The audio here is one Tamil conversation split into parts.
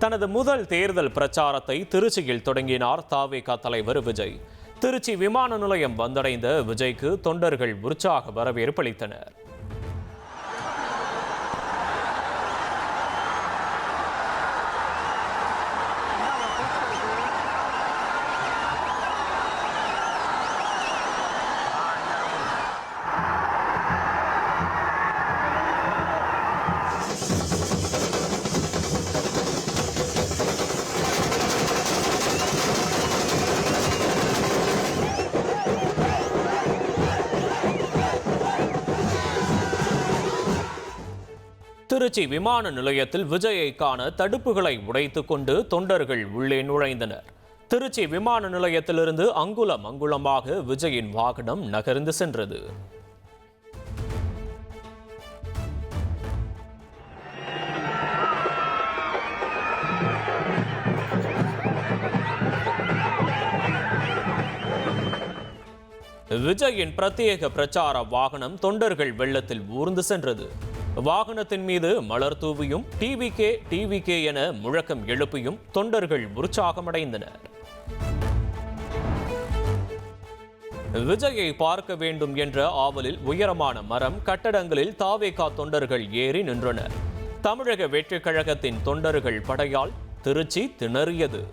தனது முதல் தேர்தல் பிரச்சாரத்தை திருச்சியில் தொடங்கினார் தவிக தலைவர் விஜய். திருச்சி விமான நிலையம் வந்தடைந்த விஜய்க்கு தொண்டர்கள் உற்சாக வரவேற்பு அளித்தனர். திருச்சி விமான நிலையத்தில் விஜயை காண தடுப்புகளை உடைத்துக் கொண்டு தொண்டர்கள் உள்ளே நுழைந்தனர். திருச்சி விமான நிலையத்திலிருந்து அங்குலம் அங்குலமாக விஜயின் வாகனம் நகர்ந்து சென்றது. விஜயின் பிரத்யேக பிரச்சார வாகனம் தொண்டர்கள் வெள்ளத்தில் ஊர்ந்து சென்றது. வாகனத்தின் மீது மலர் தூவியும் டிவிகே என முழக்கம் எழுப்பியும் தொண்டர்கள் உற்சாகமடைந்தனர். விஜயை பார்க்க வேண்டும் என்ற ஆவலில் உயரமான மரம், கட்டடங்களில் தவிக தொண்டர்கள் ஏறி நின்றனர். தமிழக வெற்றிக் கழகத்தின் தொண்டர்கள் படையால் திருச்சி திணறியது.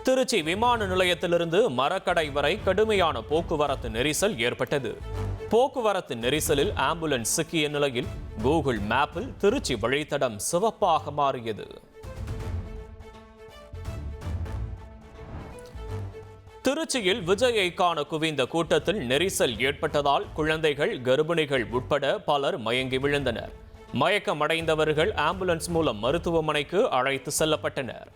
திருச்சி விமான நிலையத்திலிருந்து மரக்கடை வரை கடுமையான போக்குவரத்து நெரிசல் ஏற்பட்டது. போக்குவரத்து நெரிசலில் ஆம்புலன்ஸ் சிக்கிய நிலையில் கூகுள் மேப்பில் திருச்சி வழித்தடம் சிவப்பாக மாறியது. திருச்சியில் விஜயை காண குவிந்த கூட்டத்தில் நெரிசல் ஏற்பட்டதால் குழந்தைகள், கர்ப்பிணிகள் உட்பட பலர் மயங்கி விழுந்தனர். மயக்கமடைந்தவர்கள் ஆம்புலன்ஸ் மூலம் மருத்துவமனைக்கு அழைத்து செல்லப்பட்டனர்.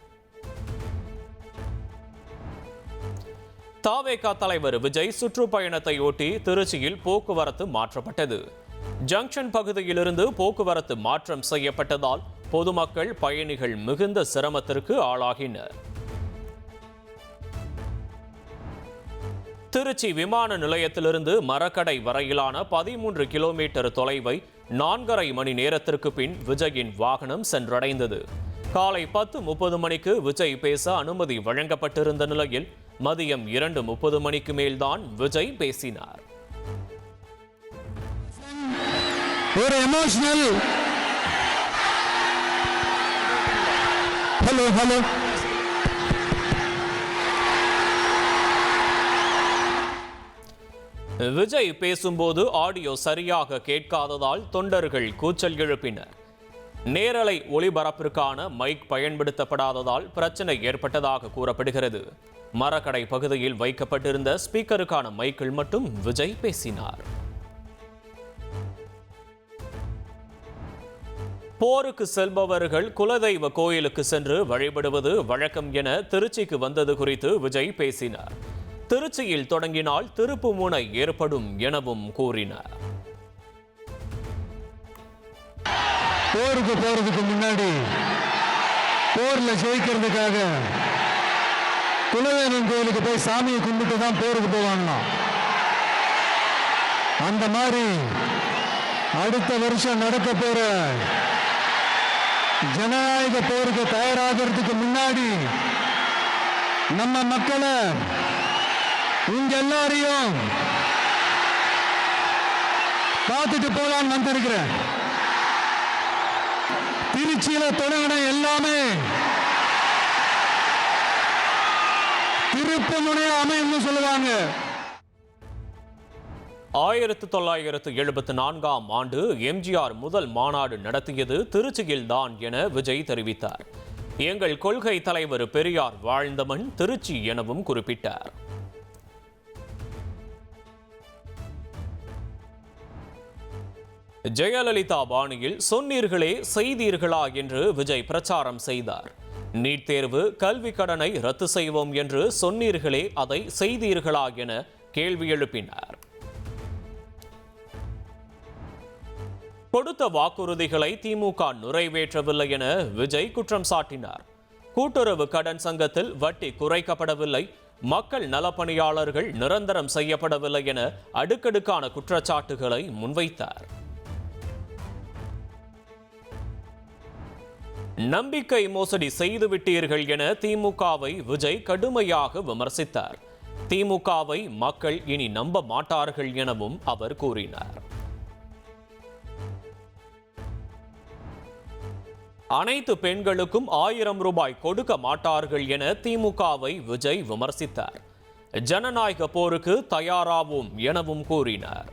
தவிக தலைவர் விஜய் சுற்றுப்பயணத்தை ஒட்டி திருச்சியில் போக்குவரத்து மாற்றப்பட்டது. ஜங்ஷன் பகுதியிலிருந்து போக்குவரத்து மாற்றம் செய்யப்பட்டதால் பொதுமக்கள், பயணிகள் மிகுந்த சிரமத்திற்கு ஆளாகினர். திருச்சி விமான நிலையத்திலிருந்து மரக்கடை வரையிலான 13 கிலோமீட்டர் தொலைவை 4.5 மணி நேரத்திற்கு பின் விஜயின் வாகனம் சென்றடைந்தது. காலை 10:30 மணிக்கு விஜய் பேச அனுமதி வழங்கப்பட்டிருந்த நிலையில் மதியம் 2:30 மணிக்கு மேல்தான் விஜய் பேசினார். ஒரு எமோஷனல் ஹலோ விஜய் பேசும்போது ஆடியோ சரியாக கேட்காததால் தொண்டர்கள் கூச்சல் எழுப்பினர். நேரலை ஒளிபரப்பிற்கான மைக் பயன்படுத்தப்படாததால் பிரச்சனை ஏற்பட்டதாக கூறப்படுகிறது. மரக்கடை பகுதியில் வைக்கப்பட்டிருந்த ஸ்பீக்கருக்கான மைக்கில் மட்டும் விஜய் பேசினார். போருக்கு செல்பவர்கள் குலதெய்வ கோயிலுக்கு சென்று வழிபடுவது வழக்கம் என திருச்சிக்கு வந்தது குறித்து விஜய் பேசினார். திருச்சியில் தொடங்கினால் திருப்புமுனை ஏற்படும் எனவும் கூறினார். போருக்கு போறதுக்கு முன்னாடி போர்ல ஜெயிக்கிறதுக்காக குலதெய்வம் கோயிலுக்கு போய் சாமியை கும்பிட்டு தான் போருக்கு போவாங்களாம். அந்த மாதிரி அடுத்த வருஷம் நடக்க போற ஜனநாயக போருக்கு தயாராகிறதுக்கு முன்னாடி நம்ம மக்களை உங்க எல்லாரையும் பார்த்துட்டு போலான்னு வந்திருக்கிறேன். திருச்சியில தொடங்கின எல்லாமே திருப்புமுனை அமையும்னு சொல்லுவாங்க. 1974ஆம் ஆண்டு எம்ஜிஆர் முதல் மாநாடு நடத்தியது திருச்சியில் தான் என விஜய் தெரிவித்தார். எங்கள் கொள்கை தலைவர் பெரியார் வாழ்ந்த மண் திருச்சி எனவும் குறிப்பிட்டார். ஜெயலலிதா பாணியில் சொன்னீர்களே செய்தீர்களா என்று விஜய் பிரச்சாரம் செய்தார். நீட் தேர்வு, கல்வி கடனை ரத்து செய்வோம் என்று சொன்னீர்களே, அதை செய்தீர்களா என கேள்வி எழுப்பினார். கொடுத்த வாக்குறுதிகளை திமுக நிறைவேற்றவில்லை என விஜய் குற்றம் சாட்டினார். கூட்டுறவு கடன் சங்கத்தில் வட்டி குறைக்கப்படவில்லை, மக்கள் நலப்பணியாளர்கள் நிரந்தரம் செய்யப்படவில்லை என அடுக்கடுக்கான குற்றச்சாட்டுகளை முன்வைத்தார். நம்பிக்கை மோசடி செய்துவிட்டீர்கள் என திமுகவை விஜய் கடுமையாக விமர்சித்தார். திமுகவை மக்கள் இனி நம்ப மாட்டார்கள் எனவும் அவர் கூறினார். அனைத்து பெண்களுக்கும் 1000 ரூபாய் கொடுக்க மாட்டார்கள் என திமுகவை விஜய் விமர்சித்தார். ஜனநாயக போருக்கு தயாராவோம் எனவும் கூறினார்.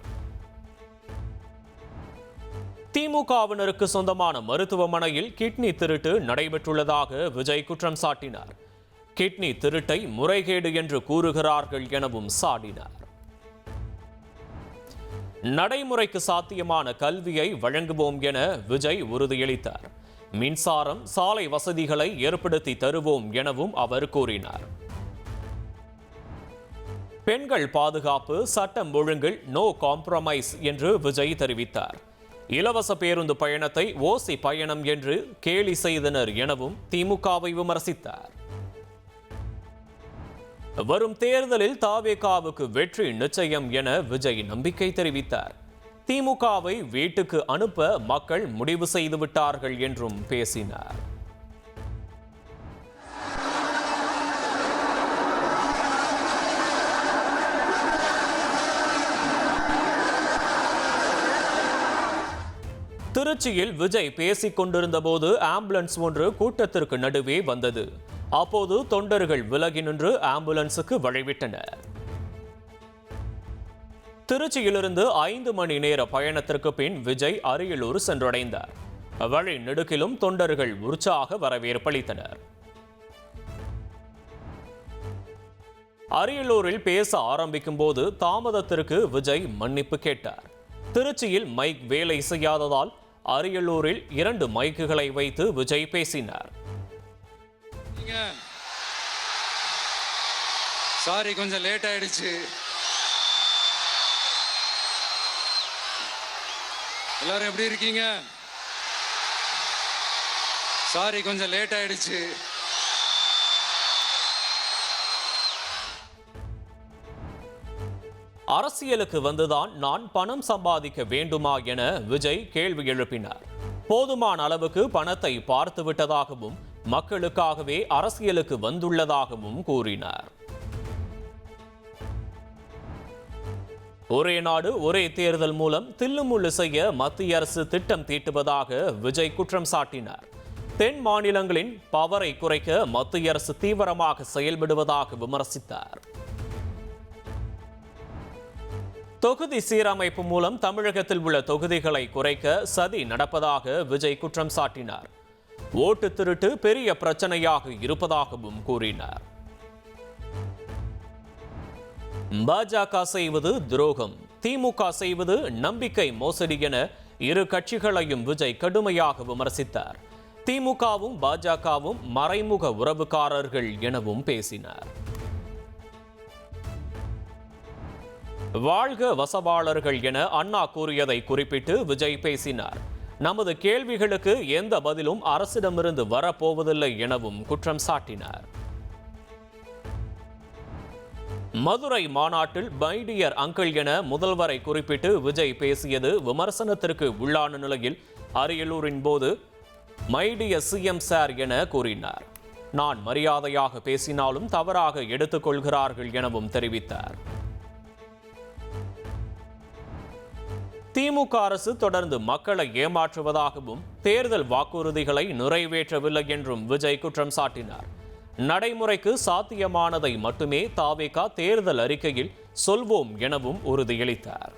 திமுகவினருக்கு சொந்தமான மருத்துவமனையில் கிட்னி திருட்டு நடைபெற்றுள்ளதாக விஜய் குற்றம் சாட்டினார். கிட்னி திருட்டை முறைகேடு என்று கூறுகிறார்கள் எனவும் சாடினார். நடைமுறைக்கு சாத்தியமான கல்வியை வழங்குவோம் என விஜய் உறுதியளித்தார். மின்சாரம், சாலை வசதிகளை ஏற்படுத்தி தருவோம் எனவும் அவர் கூறினார். பெண்கள் பாதுகாப்பு, சட்டம் ஒழுங்கில் நோ காம்ப்ரமைஸ் என்று விஜய் தெரிவித்தார். இலவச பேருந்து பயணத்தை ஓசி பயணம் என்று கேலி செய்தனர் எனவும் திமுகவை விமர்சித்தார். வரும் தேர்தலில் தாவேகாவுக்கு வெற்றி நிச்சயம் என விஜய் நம்பிக்கை தெரிவித்தார். திமுகவை வீட்டுக்கு அனுப்ப மக்கள் முடிவு செய்து விட்டார்கள் என்றும் பேசினார். திருச்சியில் விஜய் பேசிக் கொண்டிருந்த போது ஆம்புலன்ஸ் ஒன்று கூட்டத்திற்கு நடுவே வந்தது. அப்போது தொண்டர்கள் விலகி நின்று ஆம்புலன்ஸுக்கு வழிவிட்டனர். திருச்சியிலிருந்து 5 மணி நேர பயணத்திற்கு பின் விஜய் அரியலூர் சென்றடைந்தார். வழி நெடுக்கிலும் தொண்டர்கள் உற்சாக வரவேற்பளித்தனர். அரியலூரில் பேச ஆரம்பிக்கும் போது தாமதத்திற்கு விஜய் மன்னிப்பு கேட்டார். திருச்சியில் மைக் வேலை செய்யாததால் அரியலூரில் 2 மைக்குகளை வைத்து விஜய் பேசினார். சாரி, கொஞ்சம் லேட் ஆயிடுச்சு. எல்லாரும் எப்படி இருக்கீங்க? சாரி, கொஞ்சம் லேட் ஆயிடுச்சு. அரசியலுக்கு வந்துதான் நான் பணம் சம்பாதிக்க வேண்டுமா என விஜய் கேள்வி எழுப்பினார். போதுமான அளவுக்கு பணத்தை பார்த்து விட்டதாகவும் மக்களுக்காகவே அரசியலுக்கு வந்துள்ளதாகவும் கூறினார். ஒரே நாடு ஒரே தேர்தல் மூலம் தில்லுமுள்ளு செய்ய மத்திய அரசு திட்டம் தீட்டுவதாக விஜய் குற்றம் சாட்டினார். தென் மாநிலங்களின் பவரை குறைக்க மத்திய அரசு தீவிரமாக செயல்படுவதாக விமர்சித்தார். தொகுதி சீரமைப்பு மூலம் தமிழகத்தில் உள்ள தொகுதிகளை குறைக்க சதி நடப்பதாக விஜய் குற்றம் சாட்டினார். ஓட்டு திருட்டு பெரிய பிரச்சனையாக இருப்பதாகவும் கூறினார். பாஜக செய்வது துரோகம், திமுக செய்வது நம்பிக்கை மோசடி என இரு கட்சிகளையும் விஜய் கடுமையாக விமர்சித்தார். திமுகவும் பாஜகவும் மறைமுக உறவுக்காரர்கள் எனவும் பேசினார். வாழ்க வசவாளர்கள் என அண்ணா கூறியதை குறிப்பிட்டு விஜய் பேசினார். நமது கேள்விகளுக்கு எந்த பதிலும் அரசிடமிருந்து வரப்போவதில்லை எனவும் குற்றம் சாட்டினார். மதுரை மாநாட்டில் மை டியர் அங்கிள் என முதல்வரை குறிப்பிட்டு விஜய் பேசியது விமர்சனத்திற்கு உள்ளான நிலையில் அரியலூரின் போது மை டியர் சிஎம் சார் என கூறினார். நான் மரியாதையாக பேசினாலும் தவறாக எடுத்துக்கொள்கிறார்கள் எனவும் தெரிவித்தார். திமுக அரசு தொடர்ந்து மக்களை ஏமாற்றுவதாகவும் தேர்தல் வாக்குறுதிகளை நிறைவேற்றவில்லை என்றும் விஜய் குற்றம் சாட்டினார். நடைமுறைக்கு சாத்தியமானதை மட்டுமே தாவேகா தேர்தல் அறிக்கையில் சொல்வோம் எனவும் உறுதியளித்தார்.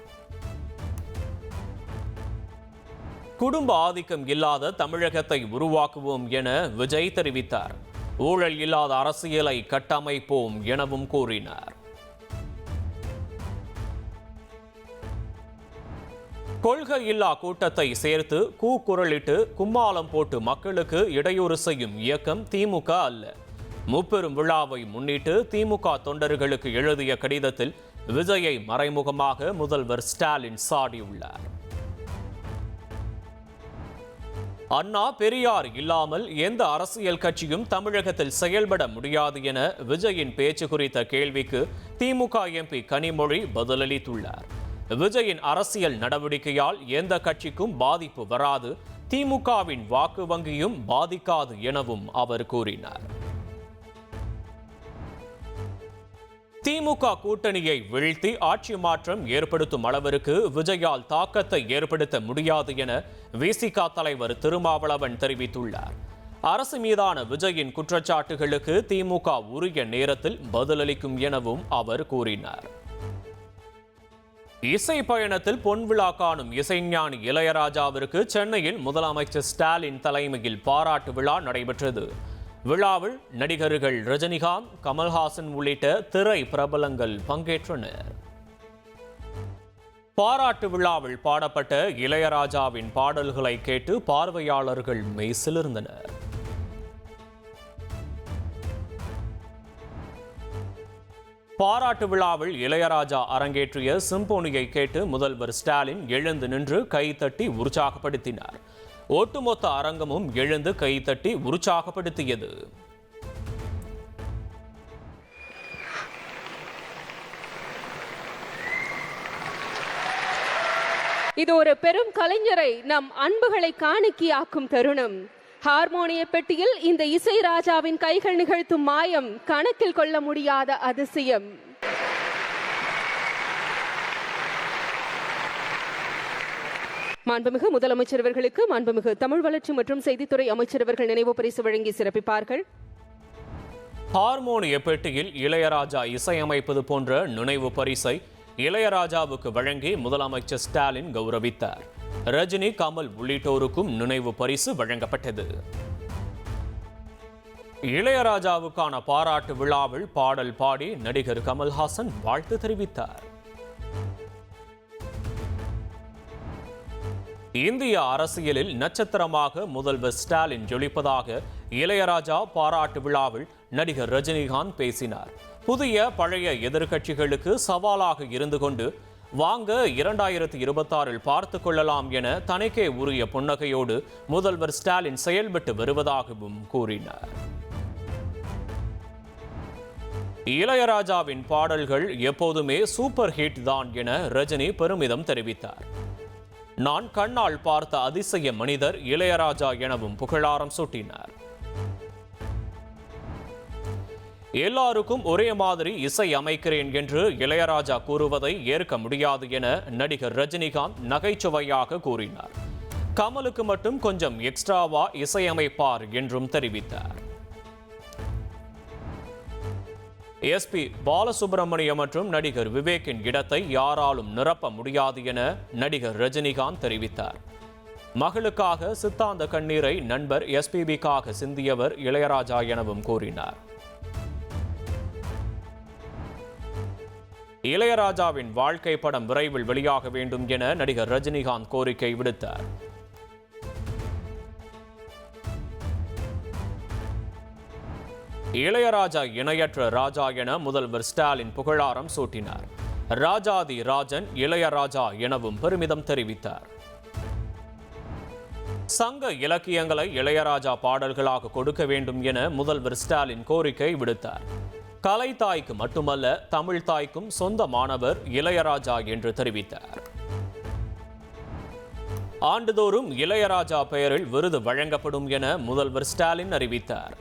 குடும்ப ஆதிக்கம் இல்லாத தமிழகத்தை உருவாக்குவோம் என விஜய் தெரிவித்தார். ஊழல் இல்லாத அரசியலை கட்டமைப்போம் எனவும் கூறினார். கொள்கை இல்லா கூட்டத்தை சேர்த்து கூக்குரலிட்டு கும்மாளம் போட்டு மக்களுக்கு இடையூறு செய்யும் இயக்கம் திமுக அல்ல. முப்பெரும் விழாவை முன்னிட்டு திமுக தொண்டர்களுக்கு எழுதிய கடிதத்தில் விஜயை மறைமுகமாக முதல்வர் ஸ்டாலின் சாடியுள்ளார். அண்ணா பெரியார் இல்லாமல் எந்த அரசியல் கட்சியும் தமிழகத்தில் செயல்பட முடியாது என விஜயின் பேச்சு குறித்த கேள்விக்கு திமுக எம்பி கனிமொழி பதிலளித்துள்ளார். விஜயின் அரசியல் நடவடிக்கையால் எந்த கட்சிக்கும் பாதிப்பு வராது, திமுகவின் வாக்கு வங்கியும் பாதிக்காது எனவும் அவர் கூறினார். திமுக கூட்டணியை வீழ்த்தி ஆட்சி மாற்றம் ஏற்படுத்தும் அளவிற்கு விஜயால் தாக்கத்தை ஏற்படுத்த முடியாது என விசிக தலைவர் திருமாவளவன் தெரிவித்துள்ளார். அரசு மீதான விஜயின் குற்றச்சாட்டுகளுக்கு திமுக உரிய நேரத்தில் பதிலளிக்கும் எனவும் அவர் கூறினார். இசை பயணத்தில் பொன்விழா காணும் இசைஞானி இளையராஜாவிற்கு சென்னையில் முதலமைச்சர் ஸ்டாலின் தலைமையில் பாராட்டு விழா நடைபெற்றது. விழாவில் நடிகர்கள் ரஜினிகாந்த், கமல்ஹாசன் உள்ளிட்ட திரை பிரபலங்கள் பங்கேற்றனர். பாராட்டு விழாவில் பாடப்பட்ட இளையராஜாவின் பாடல்களை கேட்டு பார்வையாளர்கள் மெய்சிலிர்ந்தனர். பாராட்டு விழாவில் இளையராஜா அரங்கேற்றிய சிம்போனியை கேட்டு முதல்வர் ஸ்டாலின் எழுந்து நின்று கைதட்டி உற்சாகப்படுத்தினார். ஒட்டுமொத்த அரங்கமும் எழுந்து கைதட்டி உற்சாகப்படுத்தியது. இது ஒரு பெரும் கலைஞரை நம் அன்புகளை காணிக்கையாக்கும் தருணம். ஹார்மோனிய பெட்டியில் இந்த இசை ராஜாவின் கைகள் நிகழ்த்தும் மாயம் கணக்கில் கொள்ள முடியாத அதிசயம். மாண்புமிகு முதலமைச்சர் அவர்களுக்கு மாண்புமிகு தமிழ் வளர்ச்சி மற்றும் செய்தித்துறை அமைச்சர் அவர்கள் நினைவு பரிசு வழங்கி சிறப்பிப்பார்கள். ஹார்மோனிய பெட்டியில் இளையராஜா இசையமைப்பது போன்ற நினைவு பரிசை இளையராஜாவுக்கு வழங்கி முதலமைச்சர் ஸ்டாலின் கௌரவித்தார். ரஜினி, கமல் உள்ளிட்டோருக்கும் நினைவு பரிசு வழங்கப்பட்டது. இளையராஜாவுக்கான பாராட்டு விழாவில் பாடல் பாடி நடிகர் கமல்ஹாசன் வாழ்த்து தெரிவித்தார். இந்திய அரசியலில் நட்சத்திரமாக முதல்வர் ஸ்டாலின் ஜொலிப்பதாக இளையராஜா பாராட்டு விழாவில் நடிகர் ரஜினிகாந்த் பேசினார். புதிய பழைய எதிர்க்கட்சிகளுக்கு சவாலாக இருந்து கொண்டு வாங்க 2026 பார்த்து கொள்ளலாம் என தனக்கே உரிய புன்னகையோடு முதல்வர் ஸ்டாலின் செயல்பட்டு வருவதாகவும் கூறினார். இளையராஜாவின் பாடல்கள் எப்போதுமே சூப்பர் ஹிட் தான் என ரஜினி பெருமிதம் தெரிவித்தார். நான் கண்ணால் பார்த்த அதிசய மனிதர் இளையராஜா எனவும் புகழாரம் சூட்டினார். எல்லாருக்கும் ஒரே மாதிரி இசை அமைக்கிறேன் என்று இளையராஜா கூறுவதை ஏற்க முடியாது என நடிகர் ரஜினிகாந்த் நகைச்சுவையாக கூறினார். கமலுக்கு மட்டும் கொஞ்சம் எக்ஸ்ட்ராவா இசையமைப்பார் என்றும் தெரிவித்தார். எஸ்பி பாலசுப்ரமணியம் மற்றும் நடிகர் விவேக்கின் இடத்தை யாராலும் நிரப்ப முடியாது என நடிகர் ரஜினிகாந்த் தெரிவித்தார். மகளுக்காக சித்தாந்த கண்ணீரை நண்பர் எஸ்பிபிக்காக சிந்தியவர் இளையராஜா எனவும் கூறினார். இளையராஜாவின் வாழ்க்கை படம் விரைவில் வெளியாக வேண்டும் என நடிகர் ரஜினிகாந்த் கோரிக்கை விடுத்தார். இளையராஜா இணையற்ற ராஜா என முதல்வர் ஸ்டாலின் புகழாரம் சூட்டினார். ராஜாதி ராஜன் இளையராஜா எனவும் பெருமிதம் தெரிவித்தார். சங்க இலக்கியங்களை இளையராஜா பாடல்களாக கொடுக்க வேண்டும் என முதல்வர் ஸ்டாலின் கோரிக்கை விடுத்தார். கலை தாய்க்கு மட்டுமல்ல தமிழ் தாய்க்கும் சொந்தமானவர் இளையராஜா என்று தெரிவித்தார். ஆண்டுதோறும் இளையராஜா பெயரில் விருது வழங்கப்படும் என முதல்வர் ஸ்டாலின் அறிவித்தார்.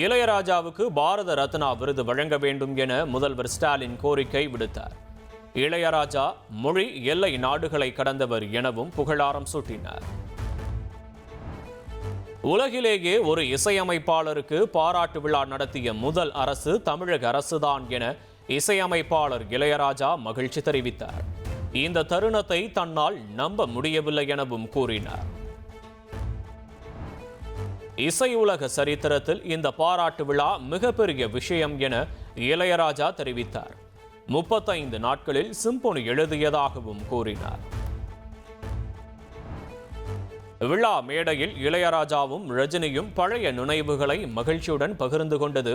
இளையராஜாவுக்கு பாரத ரத்னா விருது வழங்க வேண்டும் என முதல்வர் ஸ்டாலின் கோரிக்கை விடுத்தார். இளையராஜா மொழி எல்லை நாடுகளை கடந்தவர் எனவும் புகழாரம் சூட்டினார். உலகிலேயே ஒரு இசையமைப்பாளருக்கு பாராட்டு விழா நடத்திய முதல் அரசு தமிழக அரசுதான் என இசையமைப்பாளர் இளையராஜா மகிழ்ச்சி தெரிவித்தார். இந்த தருணத்தை தன்னால் நம்ப முடியவில்லை எனவும் கூறினார். இசை உலக சரித்திரத்தில் இந்த பாராட்டு விழா மிகப்பெரிய விஷயம் என இளையராஜா தெரிவித்தார். 35 நாட்களில் சிம்போனி எழுதியதாகவும் கூறினார். விழா மேடையில் இளையராஜாவும் ரஜினியும் பழைய நினைவுகளை மகிழ்ச்சியுடன் பகிர்ந்து கொண்டது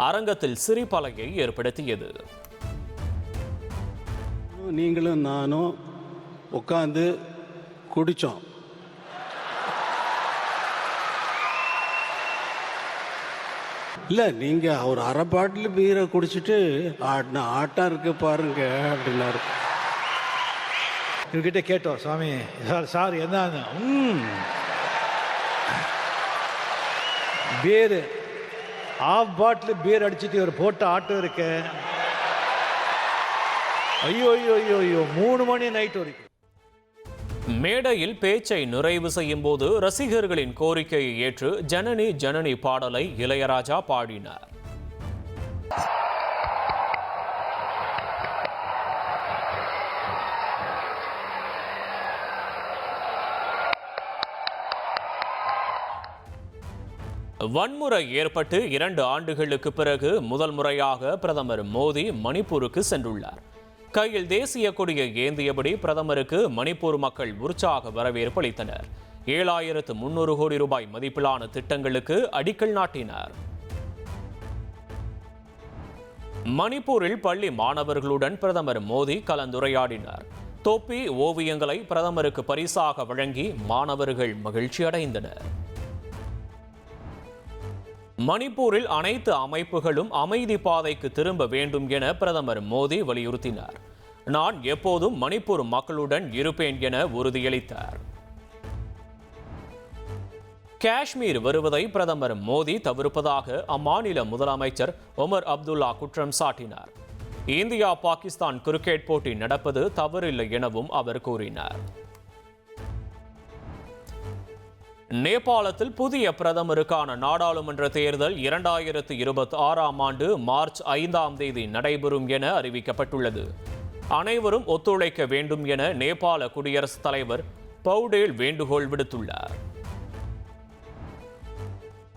அரங்கத்தில் சிரிப்பலையை ஏற்படுத்தியது. நீங்களும் நானும் உட்கார்ந்து குடிச்சோம். இல்லை, நீங்கள் அவர் அரை பாட்டில் பீரை குடிச்சிட்டு ஆட்டம் இருக்கு பாருங்க அப்படின்னாரு. இவர்கிட்ட கேட்டோம், சுவாமி சார் என்ன பேர் ஆஃப் பாட்டில் பேர் அடிச்சுட்டு ஒரு போட்ட ஆட்டோ இருக்க. ஐயோ ஐயோ ஐயோ ஐயோ 3 மணி நைட் வரைக்கும். மேடையில் பேச்சை நிறைவு செய்யும் போது ரசிகர்களின் கோரிக்கையை ஏற்று ஜனனி ஜனனி பாடலை இளையராஜா பாடினார். வன்முறை ஏற்பட்டு 2 ஆண்டுகளுக்கு பிறகு முதல் முறையாக பிரதமர் மோடி மணிப்பூருக்கு சென்றுள்ளார். கையில் தேசிய கொடியை ஏந்தியபடி பிரதமருக்கு மணிப்பூர் மக்கள் உற்சாக வரவேற்பு அளித்தனர். 7300 கோடி ரூபாய் மதிப்பிலான திட்டங்களுக்கு அடிக்கல் நாட்டினார். மணிப்பூரில் பள்ளி மாணவர்களுடன் பிரதமர் மோடி கலந்துரையாடினார். தொப்பி ஓவியங்களை பிரதமருக்கு பரிசாக வழங்கி மாணவர்கள் மகிழ்ச்சி அடைந்தனர். மணிப்பூரில் அனைத்து அமைப்புகளும் அமைதி பாதைக்கு திரும்ப வேண்டும் என பிரதமர் மோடி வலியுறுத்தினார். நான் எப்போதும் மணிப்பூர் மக்களுடன் இருப்பேன் என உறுதியளித்தார். காஷ்மீர் வருவதை பிரதமர் மோடி தவிர்ப்பதாக அம்மாநில முதலமைச்சர் ஒமர் அப்துல்லா குற்றம் சாட்டினார். இந்தியா பாகிஸ்தான் கிரிக்கெட் போட்டி நடப்பது தவறில்லை எனவும் அவர் கூறினார். நேபாளத்தில் புதிய பிரதமருக்கான நாடாளுமன்ற தேர்தல் 2026ஆம் ஆண்டு மார்ச் 5ஆம் தேதி நடைபெறும் என அறிவிக்கப்பட்டுள்ளது. அனைவரும் ஒத்துழைக்க வேண்டும் என நேபாள குடியரசுத் தலைவர் பவுடேல் வேண்டுகோள் விடுத்துள்ளார்.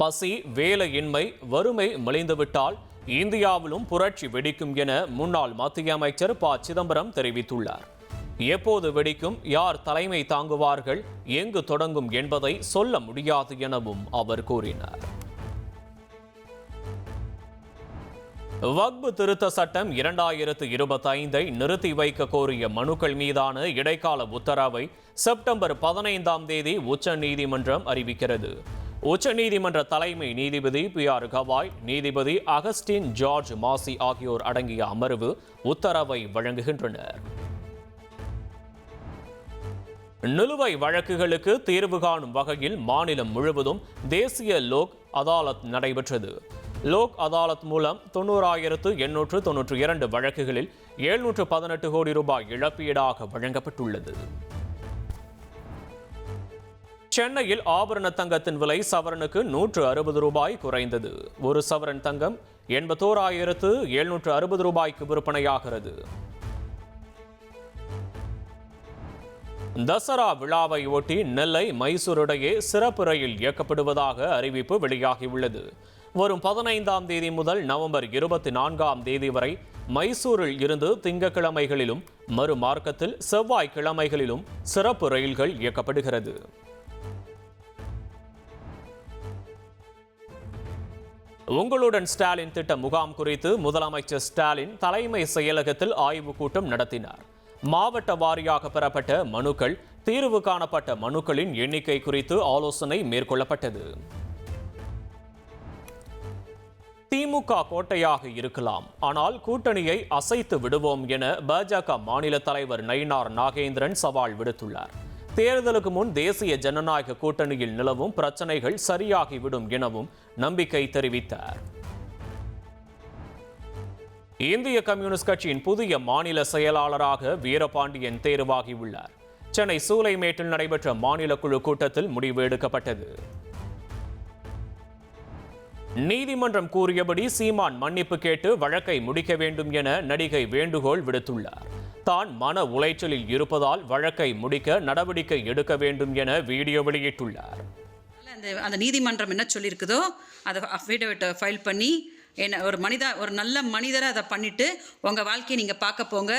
பசி, வேலையின்மை, வறுமை மலிந்துவிட்டால் இந்தியாவிலும் புரட்சி வெடிக்கும் என முன்னாள் மத்திய அமைச்சர் ப. சிதம்பரம் தெரிவித்துள்ளார். எப்போது வெடிக்கும், யார் தலைமை தாங்குவார்கள், எங்கு தொடங்கும் என்பதை சொல்ல முடியாது எனவும் அவர் கூறினார். வக்பு திருத்த சட்டம் 2025ஐ நிறுத்தி வைக்க கோரிய மனுக்கள் மீதான இடைக்கால உத்தரவை செப்டம்பர் 15ஆம் தேதி உச்சநீதிமன்றம் அறிவிக்கிறது. உச்சநீதிமன்ற தலைமை நீதிபதி PR கவாய், நீதிபதி அகஸ்டின் ஜார்ஜ் மாசி ஆகியோர் அடங்கிய அமர்வு உத்தரவை வழங்குகின்றனர். நிலுவை வழக்குகளுக்கு தீர்வு காணும் வகையில் மாநிலம் முழுவதும் தேசிய லோக் அதாலத் நடைபெற்றது. லோக் அதாலத் மூலம் 90,892 வழக்குகளில் 718 கோடி ரூபாய் இழப்பீடாக வழங்கப்பட்டுள்ளது. சென்னையில் ஆபரண தங்கத்தின் விலை சவரனுக்கு 160 ரூபாய் குறைந்தது. ஒரு சவரன் தங்கம் 81,760 ரூபாய்க்கு விற்பனையாகிறது. தசரா விழாவை ஒட்டி நெல்லை, மைசூர் இடையே சிறப்பு ரயில் இயக்கப்படுவதாக அறிவிப்பு வெளியாகியுள்ளது. வரும் 15ஆம் தேதி முதல் நவம்பர் 24ஆம் தேதி வரை மைசூரில் இருந்து திங்கட்கிழமைகளிலும் மறுமார்க்கத்தில் செவ்வாய்க்கிழமைகளிலும் சிறப்பு ரயில்கள் இயக்கப்படுகிறது. உங்களுடன் ஸ்டாலின் திட்ட முகாம் குறித்து முதலமைச்சர் ஸ்டாலின் தலைமை செயலகத்தில் ஆய்வுக் கூட்டம் நடத்தினார். மாவட்ட வாரியாக பெறப்பட்ட மனுக்கள், தீர்வு காணப்பட்ட மனுக்களின் எண்ணிக்கை குறித்து ஆலோசனை மேற்கொள்ளப்பட்டது. திமுக கோட்டையாக இருக்கலாம், ஆனால் கூட்டணியை அசைத்து விடுவோம் என பாஜக மாநில தலைவர் நயினார் நாகேந்திரன் சவால் விடுத்துள்ளார். தேர்தலுக்கு முன் தேசிய ஜனநாயக கூட்டணியில் நிலவும் பிரச்சனைகள் சரியாகிவிடும் எனவும் நம்பிக்கை தெரிவித்தார். இந்திய கம்யூனிஸ்ட் கட்சியின் புதிய மாநில செயலாளராக வீரபாண்டியன் தேர்வாகியுள்ளார். சென்னை சூளைமேட்டில் நடைபெற்ற மாநில குழு கூட்டத்தில் முடிவு எடுக்கப்பட்டது. நீதிமன்றம் கூறியபடி சீமான் மன்னிப்பு கேட்டு வழக்கை முடிக்க வேண்டும் என நடிகை வேண்டுகோள் விடுத்துள்ளார். தான் மன உளைச்சலில் இருப்பதால் வழக்கை முடிக்க நடவடிக்கை எடுக்க வேண்டும் என வீடியோ வெளியிட்டுள்ளார். அந்த நீதிமன்றம் என்ன சொல்லியிருக்குதோ அதை அஃபிடவிட்டை ஃபைல் பண்ணி என்ன ஒரு நல்ல மனிதரை அதை பண்ணிவிட்டு உங்கள் வாழ்க்கையை நீங்கள் பார்க்க போங்க.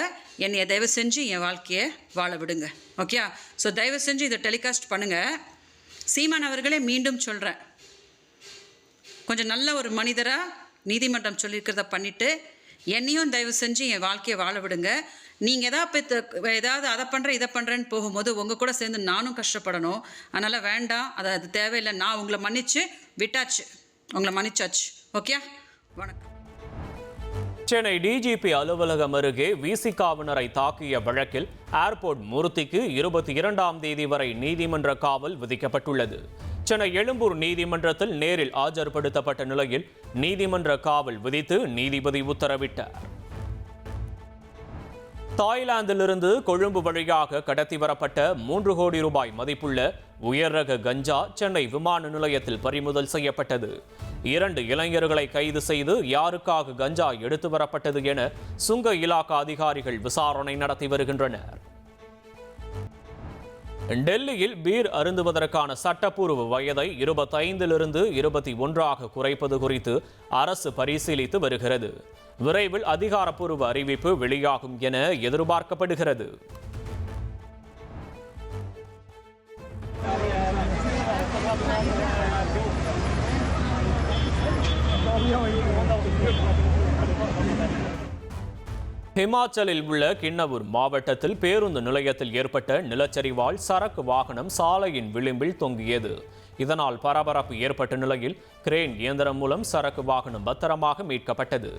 என்னையை தயவு செஞ்சு என் வாழ்க்கையை வாழ விடுங்க. ஓகே, ஸோ தயவு செஞ்சு இதை டெலிகாஸ்ட் பண்ணுங்கள். சீமான் அவர்களே மீண்டும் சொல்கிறேன், கொஞ்சம் நல்ல ஒரு மனிதராக நீதிமன்றம் சொல்லியிருக்கிறத பண்ணிவிட்டு என்னையும் தயவு செஞ்சு என் வாழ்க்கையை வாழ விடுங்க. நீங்கள் ஏதாவது அதை பண்ணுறேன் இதை பண்ணுறேன்னு போகும்போது உங்கள் கூட சேர்ந்து நானும் கஷ்டப்படணும். அதனால் வேண்டாம், அது தேவையில்லை. நான் உங்களை மன்னிச்சு விட்டாச்சு, உங்களை மன்னிச்சாச்சு. ஓகே, வணக்கம். சென்னை டிஜிபி அலுவலகம் அருகே விசிகாவினரை தாக்கிய வழக்கில் ஏர்போர்ட் மூர்த்திக்கு 22ஆம் தேதி வரை நீதிமன்ற காவல் விதிக்கப்பட்டுள்ளது. சென்னை எழும்பூர் நீதிமன்றத்தில் நேரில் ஆஜர்படுத்தப்பட்ட நிலையில் நீதிமன்ற காவல் விதித்து நீதிபதி உத்தரவிட்டார். தாய்லாந்திலிருந்து கொழும்பு வழியாக கடத்தி வரப்பட்ட 3 கோடி ரூபாய் மதிப்புள்ள உயர் ரக கஞ்சா சென்னை விமான நிலையத்தில் பறிமுதல் செய்யப்பட்டது. 2 இளைஞர்களை கைது செய்து யாருக்காக கஞ்சா எடுத்து வரப்பட்டது என சுங்க இலாக்கா அதிகாரிகள் விசாரணை நடத்தி வருகின்றனர். டெல்லியில் பீர் அருந்துவதற்கான சட்டப்பூர்வ வயதை 25லிருந்து 21ஆக குறைப்பது குறித்து அரசு பரிசீலித்து வருகிறது. விரைவில் அதிகாரப்பூர்வ அறிவிப்பு வெளியாகும் என எதிர்பார்க்கப்படுகிறது. ஹிமாச்சலில் உள்ள கிண்ணவூர் மாவட்டத்தில் பேருந்து நிலையத்தில் ஏற்பட்ட நிலச்சரிவால் சரக்கு வாகனம் சாலையின் விளிம்பில் தொங்கியது. இதனால் பரபரப்பு ஏற்பட்ட நிலையில் கிரேன் இயந்திரம் மூலம் சரக்கு வாகனம் பத்திரமாக மீட்கப்பட்டது.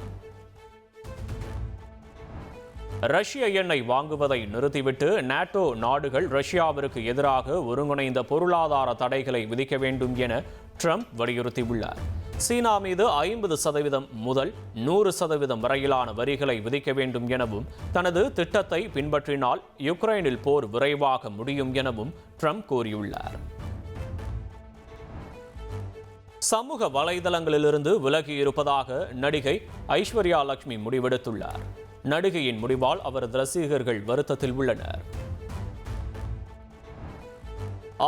ரஷ்ய எண்ணெய் வாங்குவதை நிறுத்திவிட்டு நேட்டோ நாடுகள் ரஷ்யாவிற்கு எதிராக ஒருங்கிணைந்த பொருளாதார தடைகளை விதிக்க வேண்டும் என ட்ரம்ப் வலியுறுத்தியுள்ளார். சீனா மீது 50% முதல் 100% வரையிலான வரிகளை விதிக்க வேண்டும் எனவும் தனது திட்டத்தை பின்பற்றினால் யுக்ரைனில் போர் விரைவாக முடியும் எனவும் ட்ரம்ப் கூறியுள்ளார். சமூக வலைதளங்களிலிருந்து விலகி இருப்பதாக நடிகை ஐஸ்வர்யா லட்சுமி முடிவெடுத்துள்ளார். நடிகையின் முடிவால் அவரது ரசிகர்கள் வருத்தத்தில் உள்ளனர்.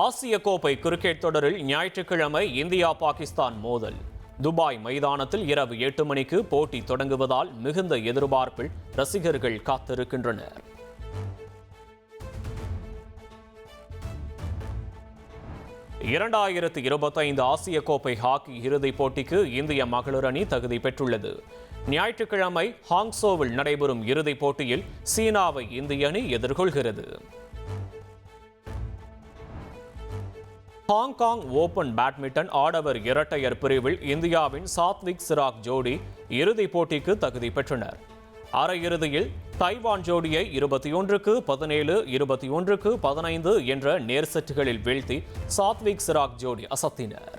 ஆசிய கோப்பை கிரிக்கெட் தொடரில் ஞாயிற்றுக்கிழமை இந்தியா பாகிஸ்தான் மோதல். துபாய் மைதானத்தில் இரவு 8 மணிக்கு போட்டி தொடங்குவதால் மிகுந்த எதிர்பார்ப்பில் ரசிகர்கள் காத்திருக்கின்றனர். இரண்டாயிரத்து 25 ஆசிய கோப்பை ஹாக்கி இறுதிப் போட்டிக்கு இந்திய மகளிர் அணி தகுதி பெற்றுள்ளது. ஞாயிற்றுக்கிழமை ஹாங்சோவில் நடைபெறும் இறுதிப் போட்டியில் சீனாவை இந்திய அணி எதிர்கொள்கிறது. ஹாங்காங் ஓபன் பேட்மிண்டன் ஆடவர் இரட்டையர் பிரிவில் இந்தியாவின் சாத்விக் சிராக் ஜோடி இறுதிப் போட்டிக்கு தகுதி பெற்றனர். அரையிறுதியில் தைவான் ஜோடியை 21-17, 21-15 என்ற நேர் செட்டுகளில் வீழ்த்தி சாத்விக் சிராக் ஜோடி அசத்தினர்.